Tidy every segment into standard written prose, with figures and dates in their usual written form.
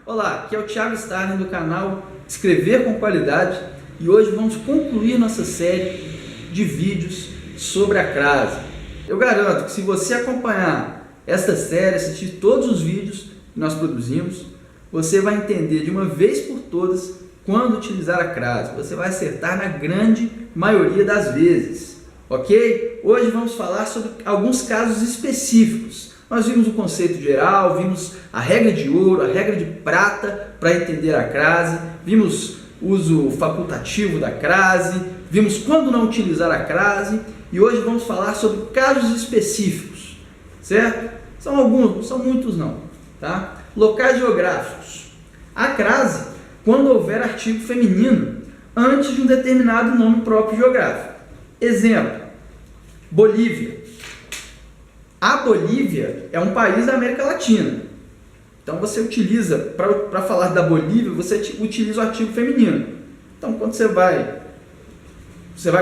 Olá, aqui é o Thiago Starling do canal Escrever com Qualidade e hoje vamos concluir nossa série de vídeos sobre a crase. Eu garanto que se você acompanhar esta série, assistir todos os vídeos que nós produzimos, você vai entender de uma vez por todas quando utilizar a crase. Você vai acertar na grande maioria das vezes, ok? Hoje vamos falar sobre alguns casos específicos. Nós vimos o conceito geral, vimos a regra de ouro, a regra de prata para entender a crase, vimos o uso facultativo da crase, vimos quando não utilizar a crase e hoje vamos falar sobre casos específicos, certo? São alguns, não são muitos não, tá? Locais geográficos. A crase, quando houver artigo feminino antes de um determinado nome próprio geográfico. Exemplo, Bolívia. A Bolívia é um país da América Latina. Então você utiliza, para falar da Bolívia, você utiliza o artigo feminino. Então quando você vai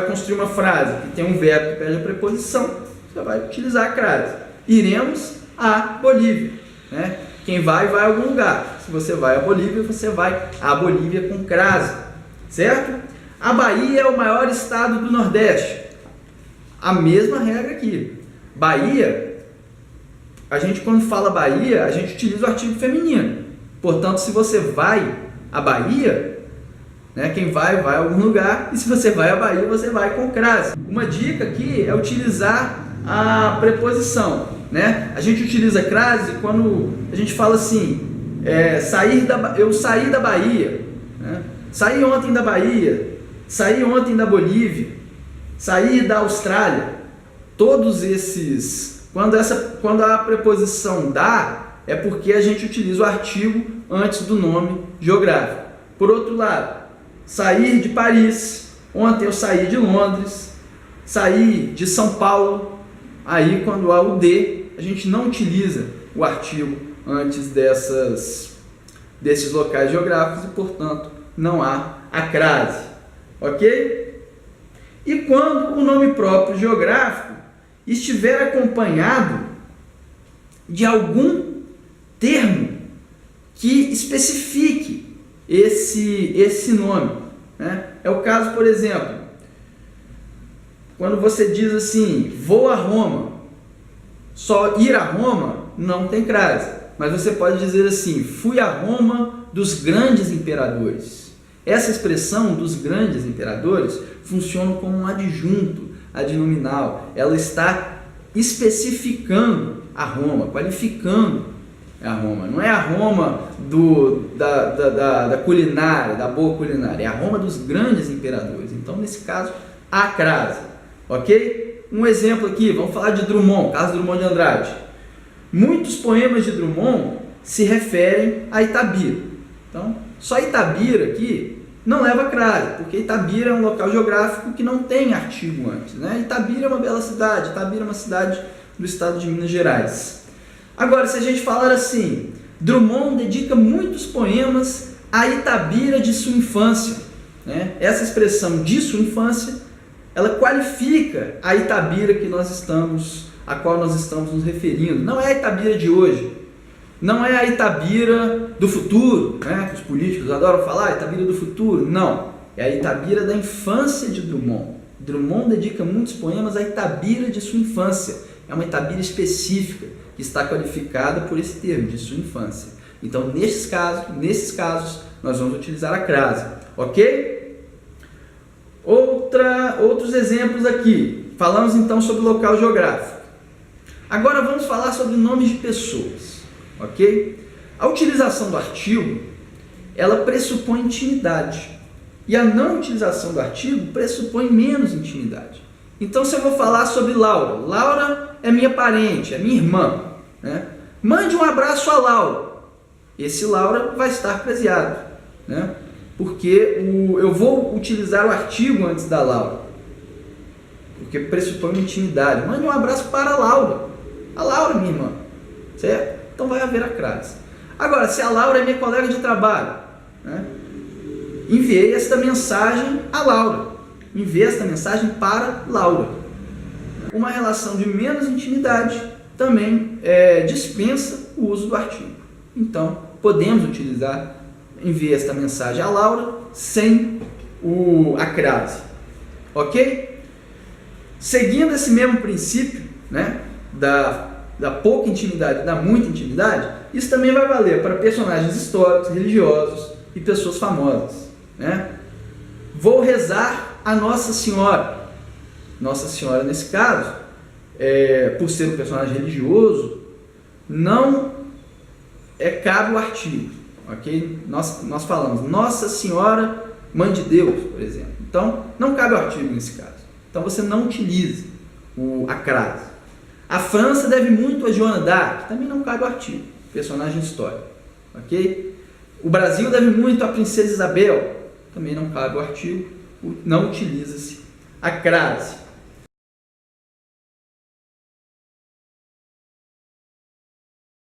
construir uma frase que tem um verbo que pede a preposição, você vai utilizar a crase. Iremos à Bolívia, né? Quem vai a algum lugar. Se você vai à Bolívia, você vai à Bolívia com crase, certo? A Bahia é o maior estado do Nordeste. A mesma regra aqui. Bahia, a gente quando fala Bahia, a gente utiliza o artigo feminino. Portanto, se você vai à Bahia, né, quem vai a algum lugar, e se você vai à Bahia, você vai com crase. Uma dica aqui é utilizar a preposição, né? A gente utiliza crase quando a gente fala assim, eu saí da Bahia, né? Saí ontem da Bahia, saí ontem da Bolívia, saí da Austrália. Todos esses, quando a preposição da, é porque a gente utiliza o artigo antes do nome geográfico. Por outro lado, sair de Paris, ontem eu saí de Londres, saí de São Paulo. Aí quando há o de, a gente não utiliza o artigo antes desses locais geográficos e, portanto, não há a crase, ok? E quando o nome próprio geográfico estiver acompanhado de algum termo que especifique esse nome, né? É o caso, por exemplo, quando você diz assim, vou a Roma, só ir a Roma não tem crase, mas você pode dizer assim, fui a Roma dos grandes imperadores. Essa expressão dos grandes imperadores funciona como um adjunto adnominal, ela está especificando a Roma, qualificando a Roma. Não é a Roma da culinária, da boa culinária, é a Roma dos grandes imperadores. Então, nesse caso, há crase, ok? Um exemplo aqui, vamos falar de Drummond, caso Drummond de Andrade. Muitos poemas de Drummond se referem a Itabira. Então, só Itabira aqui não leva crase, porque Itabira é um local geográfico que não tem artigo antes, né? Itabira é uma bela cidade, Itabira é uma cidade do estado de Minas Gerais. Agora, se a gente falar assim, Drummond dedica muitos poemas a Itabira de sua infância, né? Essa expressão de sua infância, ela qualifica a Itabira a qual nós estamos nos referindo. Não é a Itabira de hoje, não é a Itabira do futuro, né, que os políticos adoram falar, Itabira do futuro. Não, é a Itabira da infância de Drummond. Drummond dedica muitos poemas à Itabira de sua infância. É uma Itabira específica que está qualificada por esse termo, de sua infância. Então, nesses casos, nós vamos utilizar a crase, ok? Outros exemplos aqui. Falamos então sobre local geográfico. Agora vamos falar sobre nomes de pessoas. Ok? A utilização do artigo, ela pressupõe intimidade. E a não utilização do artigo pressupõe menos intimidade. Então, se eu vou falar sobre Laura, Laura é minha parente, é minha irmã, né? Mande um abraço a Laura. Esse Laura vai estar craseado, né? Porque eu vou utilizar o artigo antes da Laura. Porque pressupõe uma intimidade. Mande um abraço para a Laura. A Laura, minha irmã, certo? Então vai haver a crase. Agora, se a Laura é minha colega de trabalho, né? Enviei esta mensagem a Laura. Enviei esta mensagem para Laura. Uma relação de menos intimidade também dispensa o uso do artigo. Então, podemos utilizar, enviar esta mensagem à Laura sem a crase, ok? Seguindo esse mesmo princípio, né, da pouca intimidade, da muita intimidade, isso também vai valer para personagens históricos, religiosos e pessoas famosas, né? Vou rezar a Nossa Senhora. Nossa Senhora, nesse caso, por ser um personagem religioso, não cabe o artigo, ok? Nós falamos Nossa Senhora, Mãe de Deus, por exemplo. Então, não cabe o artigo nesse caso. Então, você não utiliza a crase. A França deve muito a Joana d'Arc, também não cabe o artigo, personagem histórico, ok? O Brasil deve muito à Princesa Isabel, também não cabe o artigo, não utiliza-se a crase.